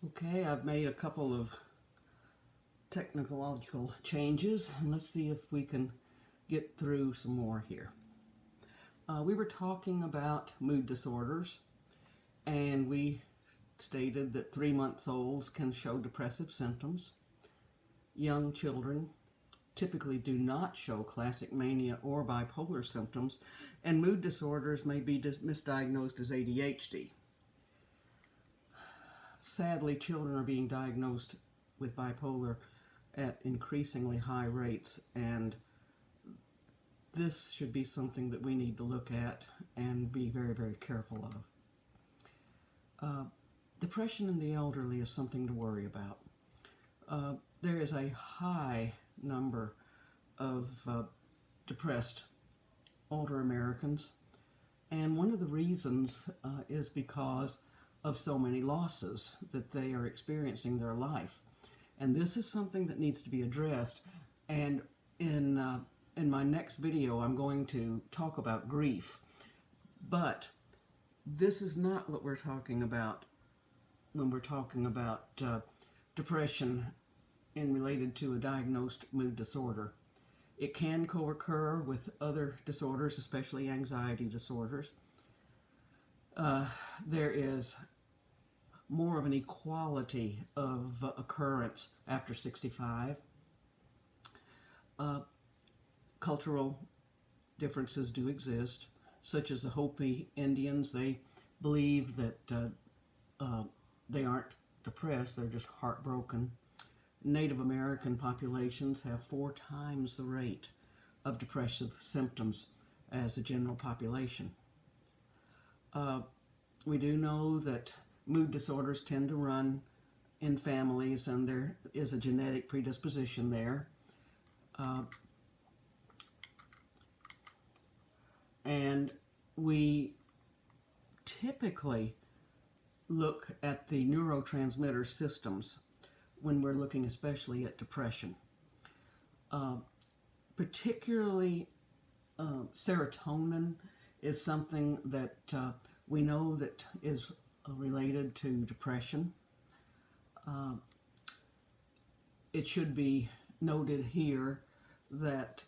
Okay, I've made a couple of technological changes, and let's see if we can get through some more here. We were talking about mood disorders, and we stated that 3-month-olds can show depressive symptoms. Young children typically do not show classic mania or bipolar symptoms, and mood disorders may be misdiagnosed as ADHD. Sadly, children are being diagnosed with bipolar at increasingly high rates, and this should be something that we need to look at and be very, very careful of. Depression in the elderly is something to worry about. There is a high number of depressed older Americans, and one of the reasons is because of so many losses that they are experiencing in their life. And this is something that needs to be addressed, and in my next video I'm going to talk about grief. But this is not what we're talking about when we're talking about depression related to a diagnosed mood disorder. It can co-occur with other disorders, especially anxiety disorders. There is more of an equality of occurrence after 65. Cultural differences do exist, such as the Hopi Indians. They believe that they aren't depressed, they're just heartbroken. Native American populations have 4 times the rate of depressive symptoms as the general population. We do know that mood disorders tend to run in families, and there is a genetic predisposition there. And we typically look at the neurotransmitter systems when we're looking especially at depression. Particularly serotonin is something that we know that is related to depression. It should be noted here that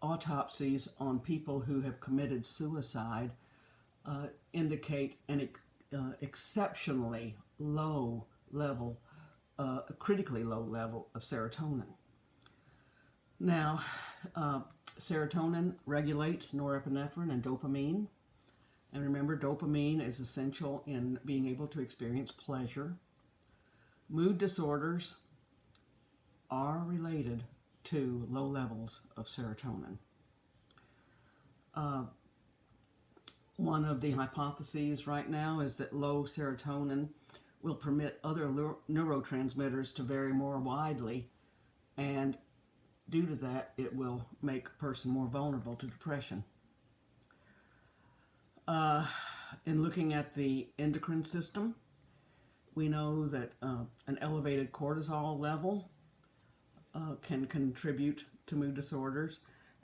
autopsies on people who have committed suicide indicate an exceptionally low level, a critically low level of serotonin. Now, serotonin regulates norepinephrine and dopamine. And remember, dopamine is essential in being able to experience pleasure. Mood disorders are related to low levels of serotonin. One of the hypotheses right now is that low serotonin will permit other neurotransmitters to vary more widely, and due to that, it will make a person more vulnerable to depression. In looking at the endocrine system, we know that an elevated cortisol level can contribute to mood disorders,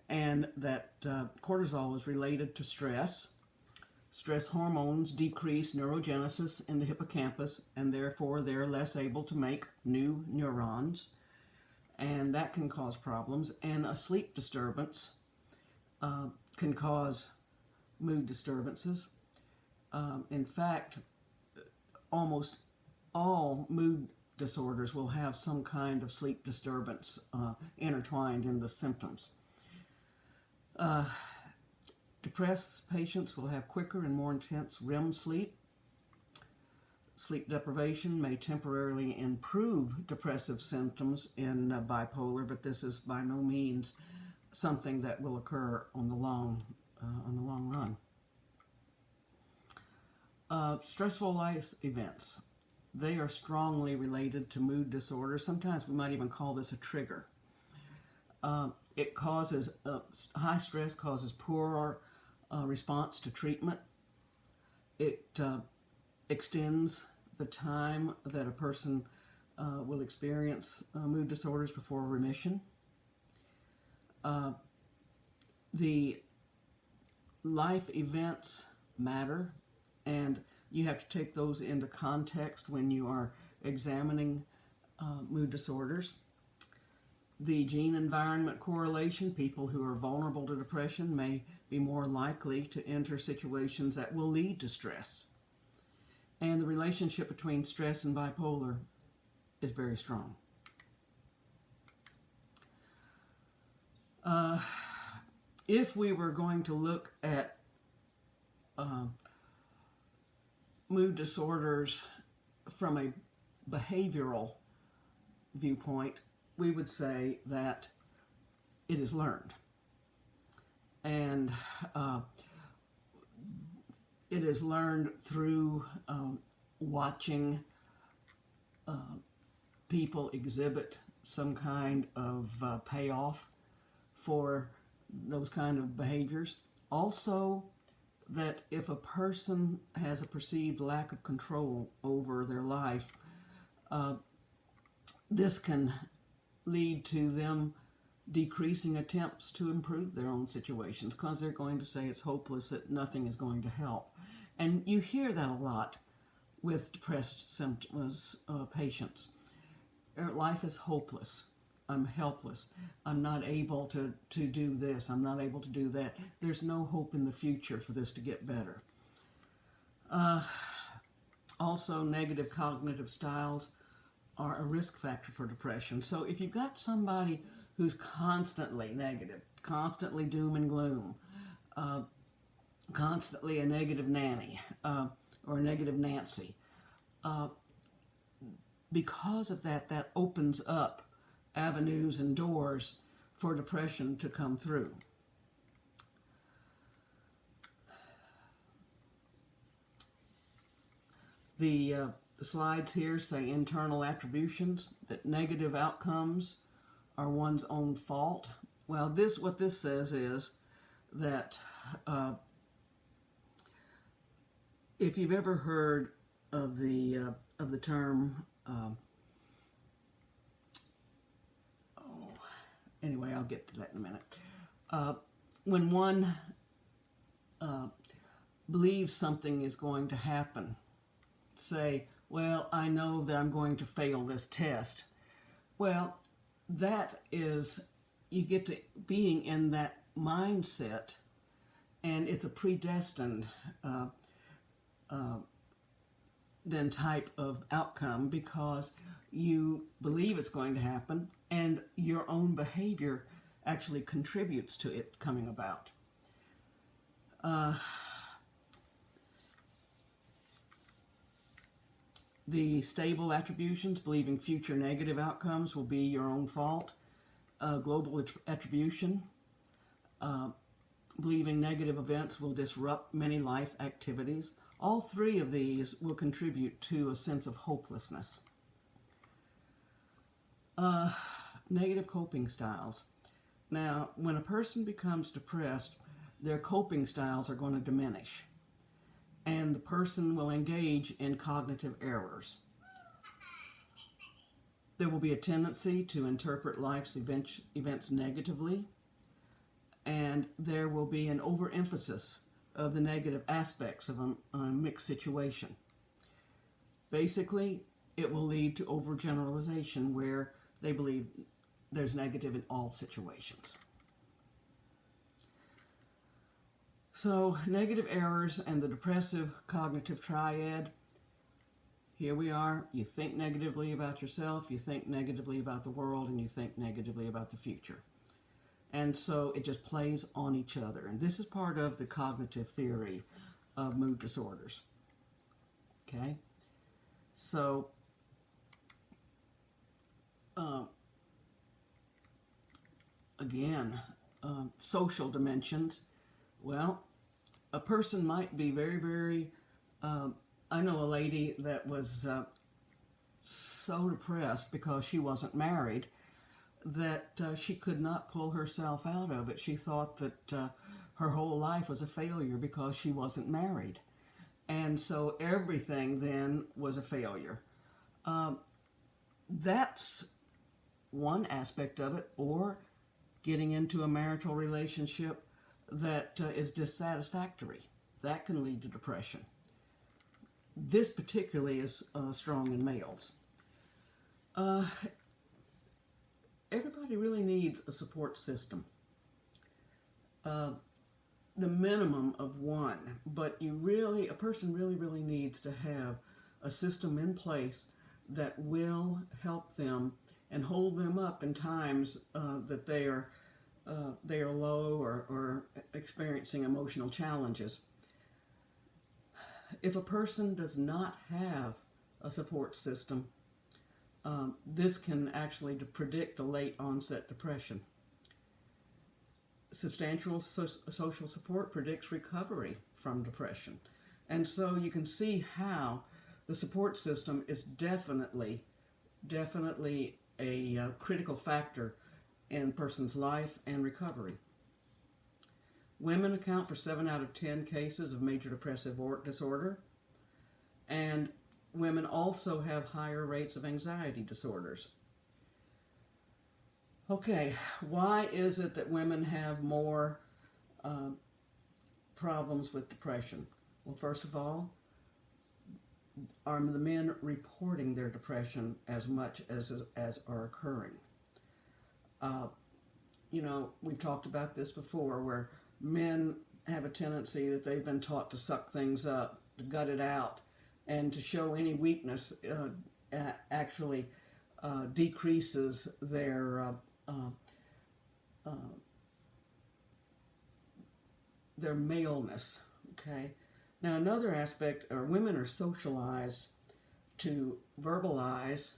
and that cortisol is related to stress. Stress hormones decrease neurogenesis in the hippocampus, and therefore they're less able to make new neurons, and that can cause problems. And a sleep disturbance can cause mood disturbances. In fact, almost all mood disorders will have some kind of sleep disturbance intertwined in the symptoms. Depressed patients will have quicker and more intense REM sleep. Sleep deprivation may temporarily improve depressive symptoms in bipolar, but this is by no means something that will occur on the long run. Stressful life events. They are strongly related to mood disorders. Sometimes we might even call this a trigger. It causes, high stress causes poor response to treatment. It extends the time that a person will experience mood disorders before remission. The life events matter, and you have to take those into context when you are examining mood disorders. The gene-environment correlation, people who are vulnerable to depression may be more likely to enter situations that will lead to stress. And the relationship between stress and bipolar is very strong. If we were going to look at mood disorders from a behavioral viewpoint, we would say that it is learned. And it is learned through watching people exhibit some kind of payoff for those kind of behaviors. Also, that if a person has a perceived lack of control over their life, this can lead to them decreasing attempts to improve their own situations because they're going to say it's hopeless, that nothing is going to help. And you hear that a lot with depressed symptoms patients. Their life is hopeless. I'm helpless. I'm not able to do this. I'm not able to do that. There's no hope in the future for this to get better. Also, negative cognitive styles are a risk factor for depression. So if you've got somebody who's constantly negative, constantly doom and gloom, constantly a negative nanny or a negative Nancy, because of that, that opens up avenues and doors for depression to come through. The slides here say internal attributions, that negative outcomes are one's own fault. Well, what this says is that if you've ever heard of the term, anyway, I'll get to that in a minute. When one believes something is going to happen, say, well, I know that I'm going to fail this test. Well, that is, you get to being in that mindset, and it's a predestined then type of outcome because you believe it's going to happen, and your own behavior actually contributes to it coming about. The stable attributions, believing future negative outcomes will be your own fault. Global attribution, believing negative events will disrupt many life activities. All three of these will contribute to a sense of hopelessness. Negative coping styles. Now, when a person becomes depressed, their coping styles are going to diminish, and the person will engage in cognitive errors. There will be a tendency to interpret life's events negatively, and there will be an overemphasis of the negative aspects of a mixed situation. Basically, it will lead to overgeneralization where they believe there's negative in all situations. So, negative errors and the depressive cognitive triad. Here we are. You think negatively about yourself, you think negatively about the world, and you think negatively about the future. And so it just plays on each other. And this is part of the cognitive theory of mood disorders. Okay? So, again, social dimensions. Well, a person might be very, very... I know a lady that was so depressed because she wasn't married that she could not pull herself out of it. She thought that her whole life was a failure because she wasn't married. And so everything then was a failure. That's one aspect of it, or getting into a marital relationship that is dissatisfactory. That can lead to depression. this particularly is strong in males. Everybody really needs a support system. The minimum of one, but a person really needs to have a system in place that will help them and hold them up in times that they are low or experiencing emotional challenges. If a person does not have a support system, this can actually predict a late onset depression. Substantial social support predicts recovery from depression. And so you can see how the support system is definitely a critical factor in a person's life and recovery. Women account for 7 out of 10 cases of major depressive disorder, and women also have higher rates of anxiety disorders. Okay, why is it that women have more problems with depression? Well, first of all, are the men reporting their depression as much as are occurring? We've talked about this before, where men have a tendency that they've been taught to suck things up, to gut it out, and to show any weakness actually decreases their maleness. Okay. Now, another aspect, women are socialized to verbalize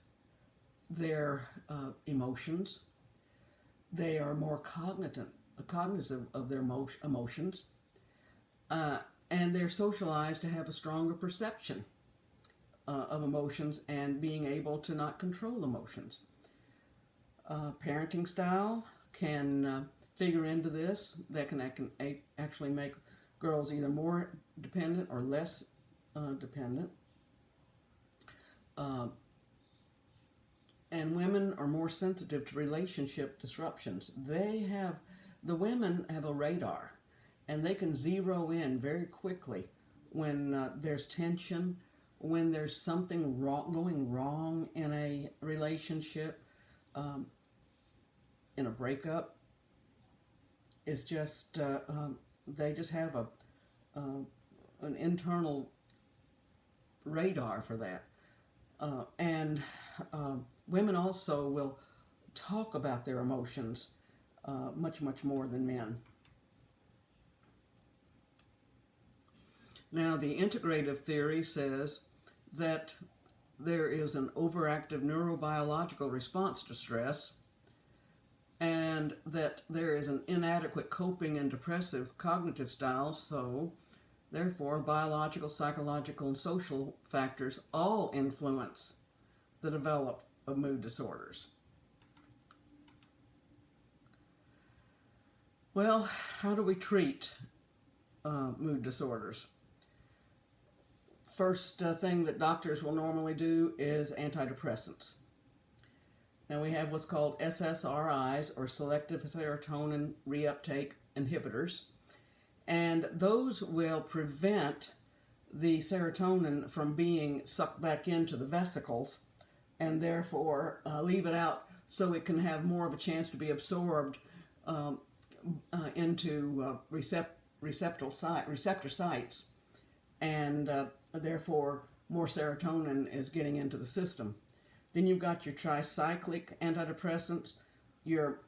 their emotions. They are more cognizant of their emotions, and they're socialized to have a stronger perception of emotions and being able to not control emotions. Parenting style can figure into this. That can actually make girls either more dependent or less dependent. And women are more sensitive to relationship disruptions. The women have a radar, and they can zero in very quickly when there's tension, when there's something going wrong in a relationship, in a breakup. It's just they just have an internal radar for that, and women also will talk about their emotions much more than men. Now, the integrative theory says that there is an overactive neurobiological response to stress, and that there is an inadequate coping and depressive cognitive style, so therefore biological, psychological, and social factors all influence the development of mood disorders. Well, how do we treat mood disorders? First thing that doctors will normally do is antidepressants. Now, we have what's called SSRIs, or selective serotonin reuptake inhibitors, and those will prevent the serotonin from being sucked back into the vesicles, and therefore leave it out so it can have more of a chance to be absorbed into receptor sites, and therefore more serotonin is getting into the system. Then you've got your tricyclic antidepressants, your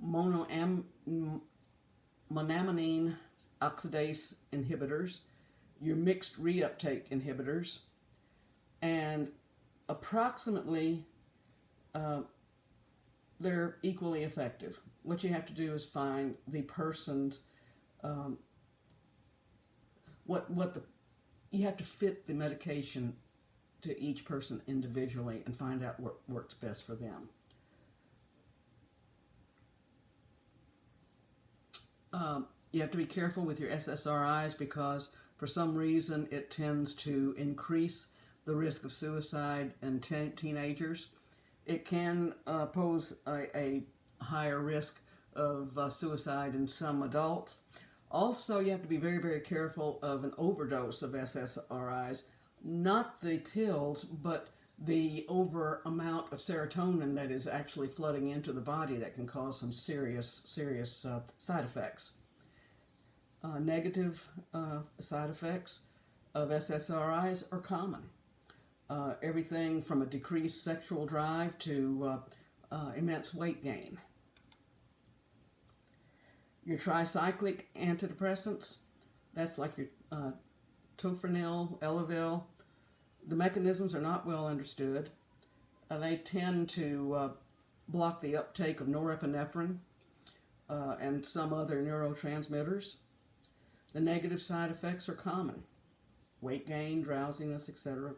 monoamine oxidase inhibitors, your mixed reuptake inhibitors, and approximately they're equally effective. What you have to do is find the person's you have to fit the medication to each person individually and find out what works best for them. You have to be careful with your SSRIs because for some reason it tends to increase the risk of suicide in teenagers. It can pose a higher risk of suicide in some adults. Also, you have to be very careful of an overdose of SSRIs not the pills, but the over amount of serotonin that is actually flooding into the body that can cause some serious side effects. Negative side effects of SSRIs are common. Everything from a decreased sexual drive to immense weight gain. Your tricyclic antidepressants, that's like your Tofranil, Elavil. The mechanisms are not well understood. They tend to block the uptake of norepinephrine and some other neurotransmitters. The negative side effects are common. Weight gain, drowsiness, etc.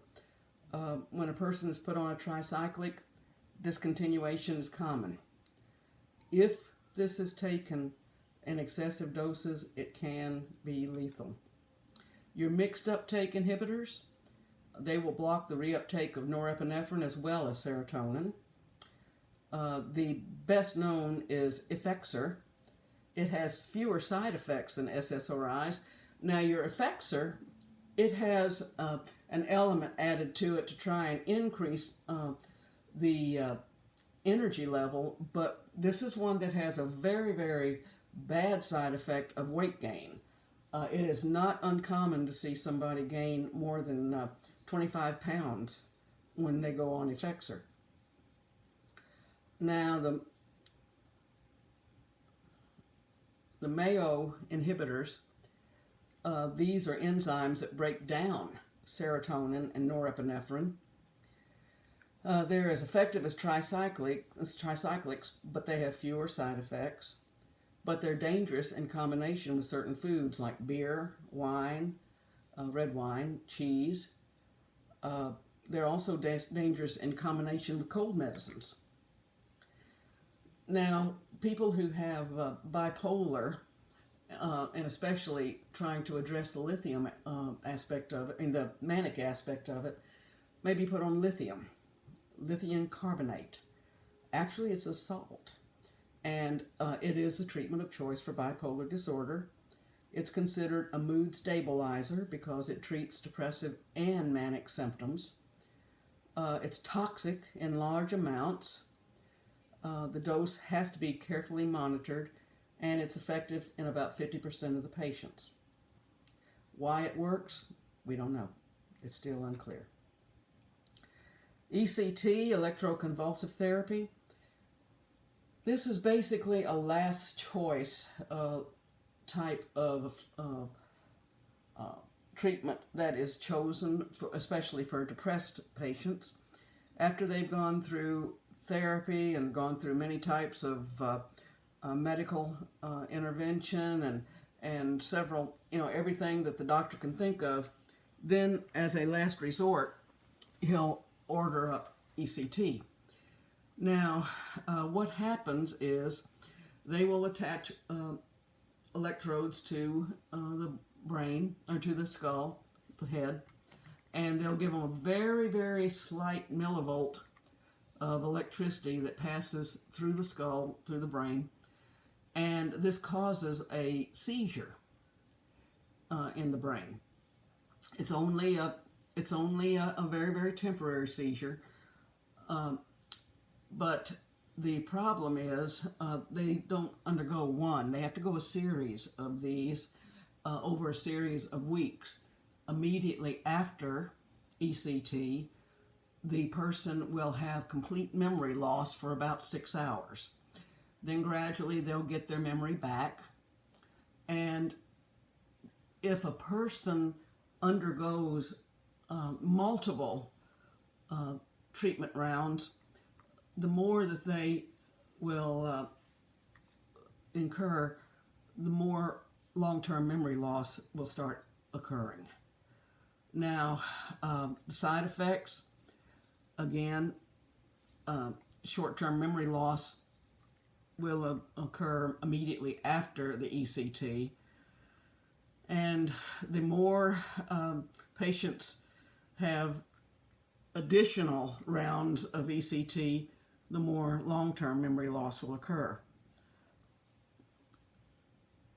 When a person is put on a tricyclic, discontinuation is common. If this is taken in excessive doses, it can be lethal. Your mixed uptake inhibitors, they will block the reuptake of norepinephrine as well as serotonin. The best known is Effexor. It has fewer side effects than SSRIs. Now your Effexor, it has an element added to it to try and increase the energy level, but this is one that has a very, very bad side effect of weight gain. It is not uncommon to see somebody gain more than 25 pounds when they go on Effexor. Now the Mayo inhibitors, these are enzymes that break down serotonin and norepinephrine. They're as effective as tricyclics, but they have fewer side effects. But they're dangerous in combination with certain foods like beer, wine, red wine, cheese. They're also dangerous in combination with cold medicines. Now, people who have bipolar, and especially trying to address the lithium aspect of it, and the manic aspect of it, may be put on lithium carbonate. Actually, it's a salt, and it is the treatment of choice for bipolar disorder. It's considered a mood stabilizer because it treats depressive and manic symptoms. It's toxic in large amounts. The dose has to be carefully monitored, and it's effective in about 50% of the patients. Why it works, we don't know. It's still unclear. ECT, electroconvulsive therapy. This is basically a last choice type of treatment that is chosen, especially for depressed patients, after they've gone through therapy and gone through many types of medical intervention and several, everything that the doctor can think of. Then, as a last resort, he'll order up ECT. Now, what happens is they will attach electrodes to the brain, or to the skull, the head, and they'll give them a very, very slight millivolt of electricity that passes through the skull, through the brain, and this causes a seizure in the brain. It's only a very, very temporary seizure, but the problem is they don't undergo one. They have to go a series of these over a series of weeks. Immediately after ECT, the person will have complete memory loss for about 6 hours. Then gradually they'll get their memory back. And if a person undergoes multiple treatment rounds, the more that they will incur, the more long-term memory loss will start occurring. Now, the side effects, again, short-term memory loss will occur immediately after the ECT. And the more patients have additional rounds of ECT, the more long-term memory loss will occur.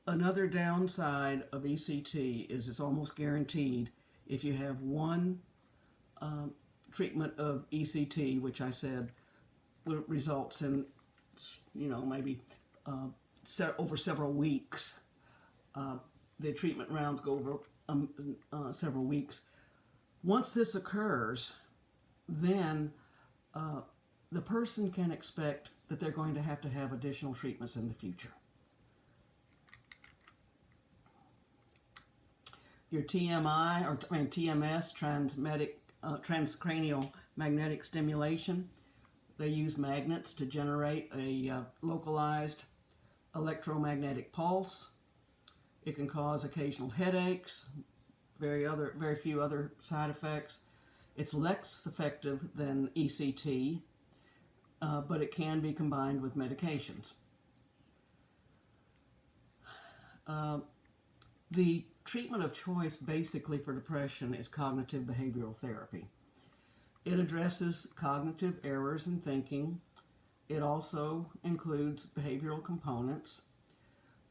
Another downside of ECT is it's almost guaranteed if you have one treatment of ECT, which I said results in, maybe over several weeks. The treatment rounds go over several weeks. Once this occurs, then the person can expect that they're going to have additional treatments in the future. Your TMS, transcranial magnetic stimulation. They use magnets to generate a localized electromagnetic pulse. It can cause occasional headaches, very few other side effects. It's less effective than ECT, but it can be combined with medications. The treatment of choice basically for depression is cognitive behavioral therapy. It addresses cognitive errors in thinking. It also includes behavioral components.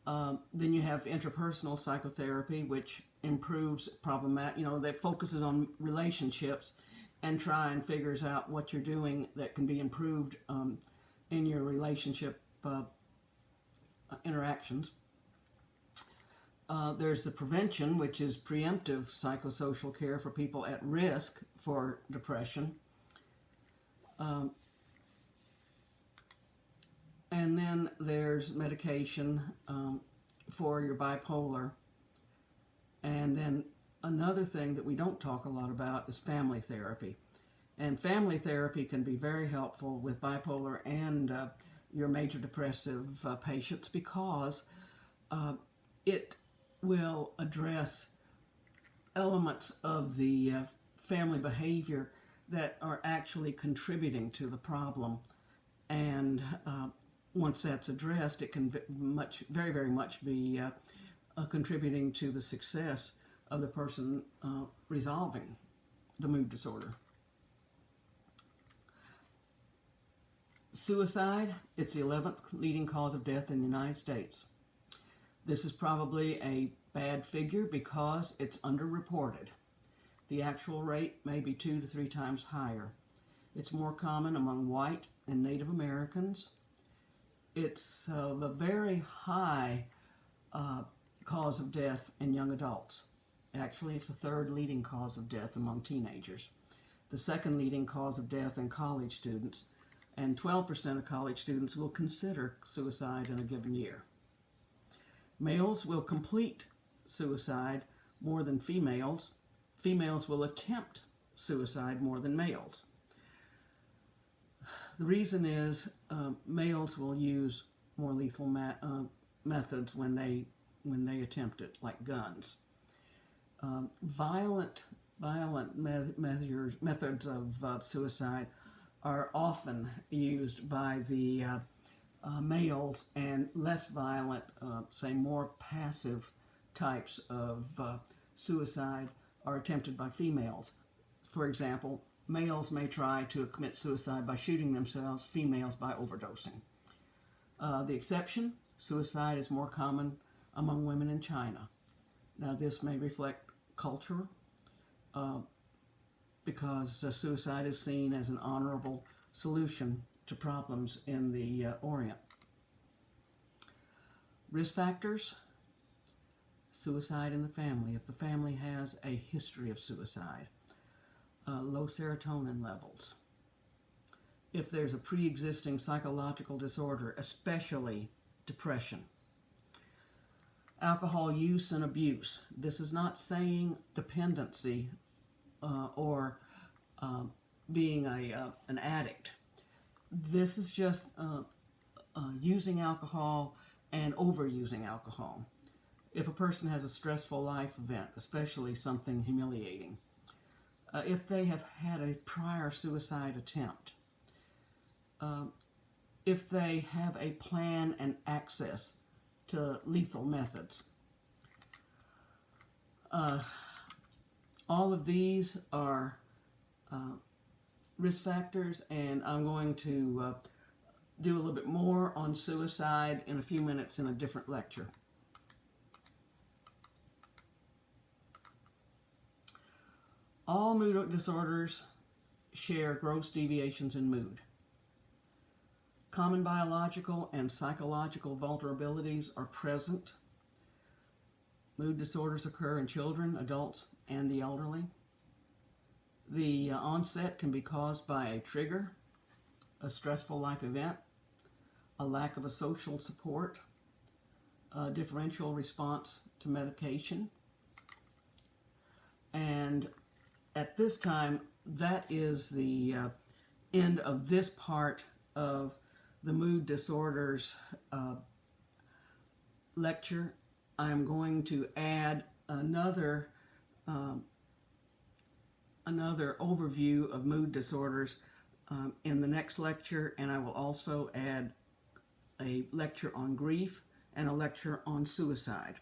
Then you have interpersonal psychotherapy, which improves that focuses on relationships and figures out what you're doing that can be improved in your relationship interactions. There's the prevention, which is preemptive psychosocial care for people at risk for depression. And then there's medication for your bipolar. And then another thing that we don't talk a lot about is family therapy. And family therapy can be very helpful with bipolar and your major depressive patients, because it will address elements of the family behavior that are actually contributing to the problem. And once that's addressed, it can very, very much be contributing to the success of the person resolving the mood disorder. Suicide, it's the 11th leading cause of death in the United States. This is probably a bad figure because it's underreported. The actual rate may be 2 to 3 times higher. It's more common among white and Native Americans. It's the very high cause of death in young adults. Actually, it's the 3rd leading cause of death among teenagers. The 2nd leading cause of death in college students, and 12% of college students will consider suicide in a given year. Males will complete suicide more than females. Females will attempt suicide more than males. The reason is males will use more lethal methods when they attempt it, like guns. Violent methods of suicide are often used by the males, and less violent, say more passive types of suicide are attempted by females. For example, males may try to commit suicide by shooting themselves, females by overdosing. The exception, suicide is more common among women in China. Now this may reflect culture, because suicide is seen as an honorable solution to problems in the Orient. Risk factors, suicide in the family. If the family has a history of suicide, low serotonin levels. If there's a pre-existing psychological disorder, especially depression. Alcohol use and abuse. This is not saying dependency or being an addict. This is just using alcohol and overusing alcohol. If a person has a stressful life event, especially something humiliating, if they have had a prior suicide attempt, if they have a plan and access to lethal methods. All of these are risk factors, and I'm going to do a little bit more on suicide in a few minutes in a different lecture. All mood disorders share gross deviations in mood. Common biological and psychological vulnerabilities are present. Mood disorders occur in children, adults, and the elderly. The onset can be caused by a trigger, a stressful life event, a lack of a social support, a differential response to medication. And at this time, that is the end of this part of the mood disorders lecture. I'm going to add another overview of mood disorders in the next lecture, and I will also add a lecture on grief and a lecture on suicide.